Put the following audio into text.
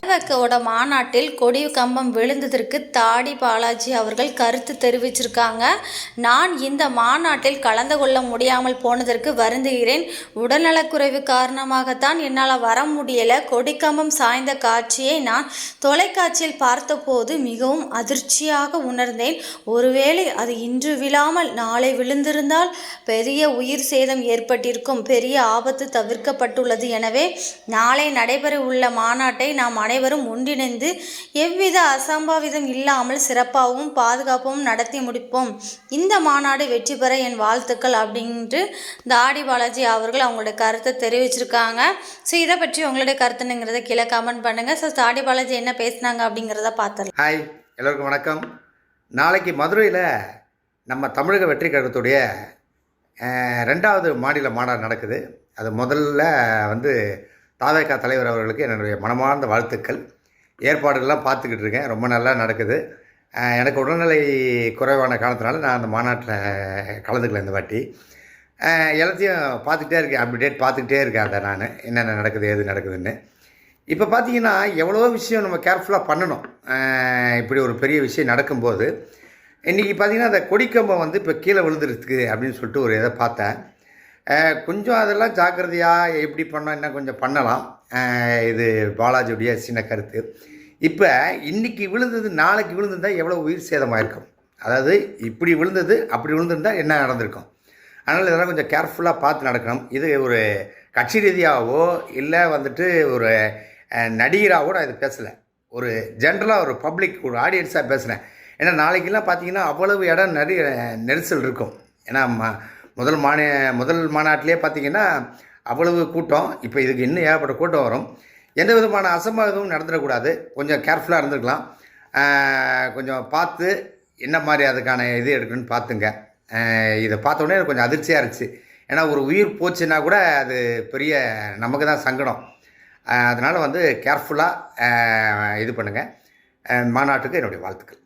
தாவேகாவோட மாநாட்டில் கொடி கம்பம் விழுந்ததற்கு தாடி பாலாஜி அவர்கள் கருத்து தெரிவிச்சிருக்காங்க. நான் இந்த மாநாட்டில் கலந்து கொள்ள முடியாமல் போனதற்கு வருந்துகிறேன். உடல்நலக்குறைவு காரணமாகத்தான் என்னால் வர முடியல. கொடிக்கம்பம் சாய்ந்த காட்சியை நான் தொலைக்காட்சியில் பார்த்தபோது மிகவும் அதிர்ச்சியாக உணர்ந்தேன். ஒருவேளை அது இன்று விழாமல் நாளை விழுந்திருந்தால் பெரிய உயிர் சேதம் ஏற்பட்டிருக்கும். பெரிய ஆபத்து தவிர்க்கப்பட்டுள்ளது. எனவே நாளை நடைபெற உள்ள மாநாட்டை நாம் அனைவரும் ஒன்றிணைந்து எவ்வித அசம்பாவிதம் இல்லாமல் சிறப்பாகவும் பாதுகாப்பாகவும் நடத்தி முடிப்போம். இந்த மாநாடு வெற்றி பெற என் வாழ்த்துக்கள் அப்படின்ட்டு தாடி பாலாஜி அவர்கள் அவங்களுடைய கருத்தை தெரிவிச்சிருக்காங்க. ஸோ இதை பற்றி உங்களுடைய கருத்துங்கிறத கீழே கமெண்ட் பண்ணுங்கள். ஸோ தாடி பாலாஜி என்ன பேசினாங்க அப்படிங்கிறத பார்த்துடலாம். ஹாய், எல்லோருக்கும் வணக்கம். நாளைக்கு மதுரையில் நம்ம தமிழக வெற்றி கழகத்துடைய 2வது மாநில மாநாடு நடக்குது. அது முதல்ல தாவேகா தலைவர் அவர்களுக்கு என்னுடைய மனமார்ந்த வாழ்த்துக்கள். ஏற்பாடுகள்லாம் பார்த்துக்கிட்டு இருக்கேன். ரொம்ப நல்லா நடக்குது. எனக்கு உடல்நிலை குறைவான காரணத்தினால நான் அந்த மாநாட்டில் கலந்துக்கல இந்த வாட்டி. எல்லாத்தையும் பார்த்துக்கிட்டே இருக்கேன், அப்டேட் பார்த்துக்கிட்டே இருக்கேன். அதை நான் என்னென்ன நடக்குது எது நடக்குதுன்னு. இப்போ பார்த்தீங்கன்னா எவ்வளோ விஷயம் நம்ம கேர்ஃபுல்லாக பண்ணணும். இப்படி ஒரு பெரிய விஷயம் நடக்கும்போது இன்றைக்கி பார்த்திங்கன்னா அந்த கொடிக்கம்பம் இப்போ கீழே விழுந்துருக்கு அப்படின்னு சொல்லிட்டு ஒரு இதை பார்த்தேன். கொஞ்சம் அதெல்லாம் ஜாக்கிரதையாக எப்படி பண்ணோம், இன்னும் கொஞ்சம் பண்ணலாம். இது பாலாஜியுடைய சின்ன கருத்து. இப்போ இன்றைக்கி விழுந்தது நாளைக்கு விழுந்திருந்தால் எவ்வளோ உயிர் சேதமாயிருக்கும். அதாவது இப்படி விழுந்தது அப்படி விழுந்திருந்தால் என்ன நடந்திருக்கும். அதனால் இதெல்லாம் கொஞ்சம் கேர்ஃபுல்லாக பார்த்து நடக்கணும். இது ஒரு கட்சி ரீதியாகவோ இல்லை ஒரு நடிகராகவோ நான் இது பேசலை. ஒரு ஜென்ரலாக ஒரு பப்ளிக் ஒரு ஆடியன்ஸாக பேசுகிறேன். ஏன்னா நாளைக்கெல்லாம் பார்த்தீங்கன்னா அவ்வளவு இடம் நிறைய நெரிசல் இருக்கும். ஏன்னா முதல் மாநாட்டிலே பார்த்திங்கன்னா அவ்வளவு கூட்டம். இப்போ இதுக்கு இன்னும் ஏகப்பட்ட கூட்டம் வரும். எந்த விதமான அசம்பாவிதமும் நடந்துடக்கூடாது. கொஞ்சம் கேர்ஃபுல்லாக இருந்துருக்கலாம். கொஞ்சம் பார்த்து என்ன மாதிரி அதுக்கான இது எடுக்கணும்னு பார்த்துங்க. இதை பார்த்தோன்னே கொஞ்சம் அதிர்ச்சியாக இருந்துச்சு. ஏன்னா ஒரு உயிர் போச்சுன்னா கூட அது பெரிய நமக்கு தான் சங்கடம். அதனால் கேர்ஃபுல்லாக இது பண்ணுங்கள். மாநாட்டுக்கு என்னுடைய வாழ்த்துக்கள்.